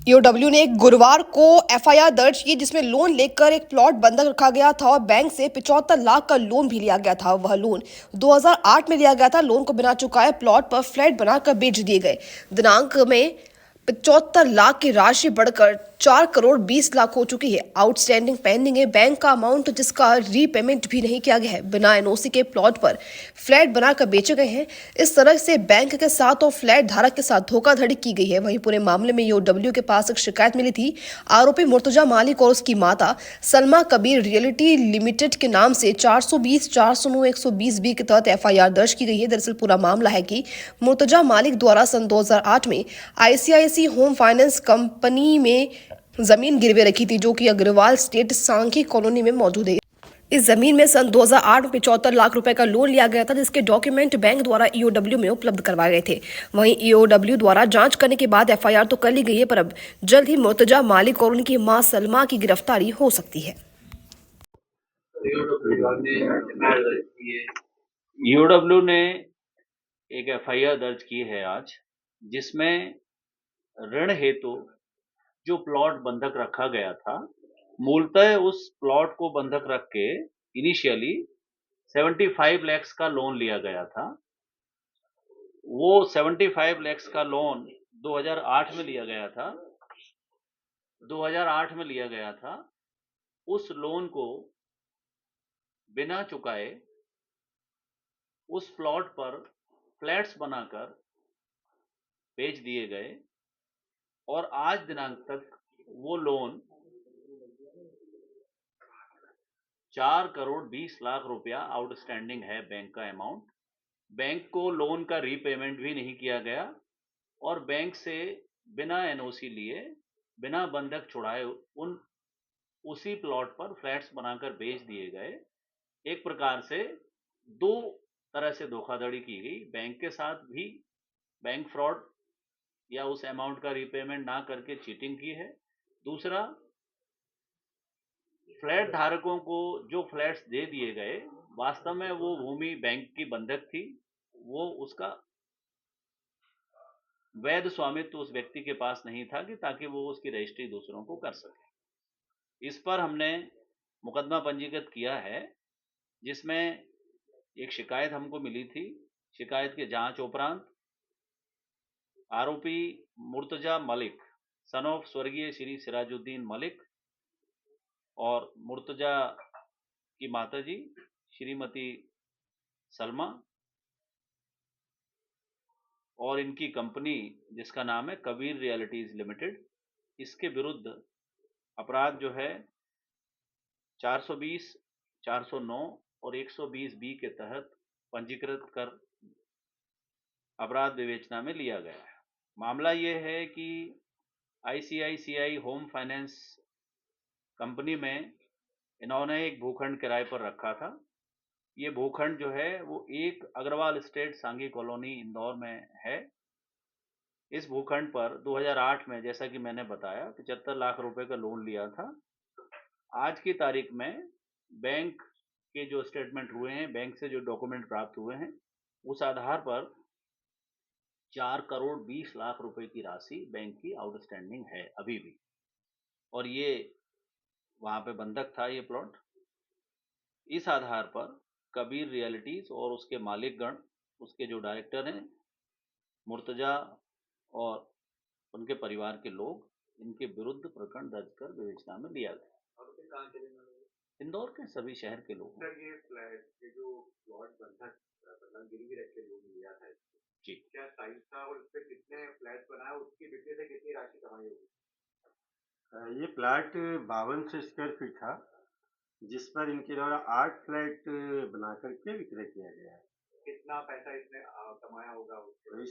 EOW ने गुरुवार को एफआईआर दर्ज की जिसमें लोन लेकर एक प्लॉट बंधक रखा गया था और बैंक से 75 लाख का लोन भी लिया गया था। वह लोन 2008 में लिया गया था। लोन को बिना चुकाए प्लॉट पर फ्लैट बनाकर बेच दिए गए। दिनांक में 75 लाख की राशि बढ़कर 4 करोड़ 20 लाख हो चुकी है। आउटस्टैंडिंग पेंडिंग है बैंक का अमाउंट जिसका रीपेमेंट भी नहीं किया गया है। बिना एनओसी के प्लॉट पर फ्लैट बनाकर बेचे गए हैं। इस तरह से बैंक के साथ और फ्लैट धारक के साथ धोखाधड़ी की गई है। वहीं पूरे मामले में ईओडब्ल्यू के पास एक शिकायत मिली थी। आरोपी मुर्तजा मालिक और उसकी माता सलमा कबीर रियल्टी लिमिटेड के नाम से 420, 409, 120 बी के तहत एफआईआर दर्ज की गई है। दरअसल पूरा मामला है कि मुर्तजा मालिक द्वारा सन 2008 में आईसीआईसी होम फाइनेंस कंपनी में जमीन गिरवे रखी थी जो कि अग्रवाल स्टेट सांघी कॉलोनी में मौजूद है। इस जमीन में सन 2008 में 75 लाख रुपए का लोन लिया गया था जिसके डॉक्यूमेंट बैंक द्वारा ईओडब्ल्यू में उपलब्ध करवाए गए थे। वहीं ईओडब्ल्यू द्वारा जांच करने के बाद एफआईआर तो कर ली गई है, पर अब जल्द ही मुर्तजा मालिक और उनकी मां सलमा की गिरफ्तारी हो सकती है। ईओडब्ल्यू ने एक एफआईआर दर्ज की है आज, जिसमें ऋण हेतु जो प्लॉट बंधक रखा गया था, मूलतः उस प्लॉट को बंधक रख के इनिशियली 75 लाख का लोन लिया गया था। वो 75 लाख का लोन 2008 में लिया गया था। 2008 में लिया गया था। उस लोन को बिना चुकाए उस प्लॉट पर फ्लैट्स बनाकर बेच दिए गए और आज दिनांक तक वो लोन 4 करोड़ 20 लाख रुपया आउटस्टैंडिंग है। बैंक का अमाउंट, बैंक को लोन का रीपेमेंट भी नहीं किया गया और बैंक से बिना एनओसी लिए, बिना बंधक छुड़ाए उसी प्लॉट पर फ्लैट्स बनाकर बेच दिए गए। एक प्रकार से दो तरह से धोखाधड़ी की गई। बैंक के साथ भी बैंक फ्रॉड या उस अमाउंट का रीपेमेंट ना करके चीटिंग की है। दूसरा, फ्लैट धारकों को जो फ्लैट्स दे दिए गए, वास्तव में वो भूमि बैंक की बंधक थी। वो उसका वैध स्वामित्व उस व्यक्ति के पास नहीं था कि ताकि वो उसकी रजिस्ट्री दूसरों को कर सके। इस पर हमने मुकदमा पंजीकृत किया है, जिसमें एक शिकायत हमको मिली थी। शिकायत के जांच उपरांत आरोपी मुर्तजा मलिक सन ऑफ स्वर्गीय श्री सिराजुद्दीन मलिक और मुर्तजा की माताजी श्रीमती सलमा और इनकी कंपनी जिसका नाम है कबीर रियल्टीज लिमिटेड, इसके विरुद्ध अपराध जो है 420, 409 और 120 बी के तहत पंजीकृत कर अपराध विवेचना में लिया गया है। मामला ये है कि आईसीआईसीआई होम फाइनेंस कंपनी में इन्होंने एक भूखंड किराए पर रखा था। ये भूखंड जो है वो एक अग्रवाल स्टेट सांघी कॉलोनी इंदौर में है। इस भूखंड पर 2008 में, जैसा कि मैंने बताया, 75 लाख रुपए का लोन लिया था। आज की तारीख में बैंक के जो स्टेटमेंट हुए हैं, बैंक से जो डॉक्यूमेंट प्राप्त हुए हैं, उस आधार पर 4 करोड़ 20 लाख रुपए की राशि बैंक की आउटस्टैंडिंग है अभी भी। और ये वहां पे बंधक था ये प्लॉट। इस आधार पर कबीर रियल्टीज और उसके मालिकगण, उसके जो डायरेक्टर हैं मुर्तजा और उनके परिवार के लोग, इनके विरुद्ध प्रकरण दर्ज कर विवेचना में लिया गया। इंदौर के सभी शहर के लोग। सर, ये फ्लैट, ये जो प्लॉट बंधक मतलब गिरवी रख के लोन लिया था जी, क्या साइज था और उस पे कितने फ्लैट बनाए, उसकी बिक्री से कितनी राशि कमाई होगी? ये प्लाट 5200 स्क्वायर फीट था, जिस पर इनके द्वारा 8 फ्लैट बना करके विक्रय किया गया है। कितना पैसा इसने कमाया होगा उससे? तो इस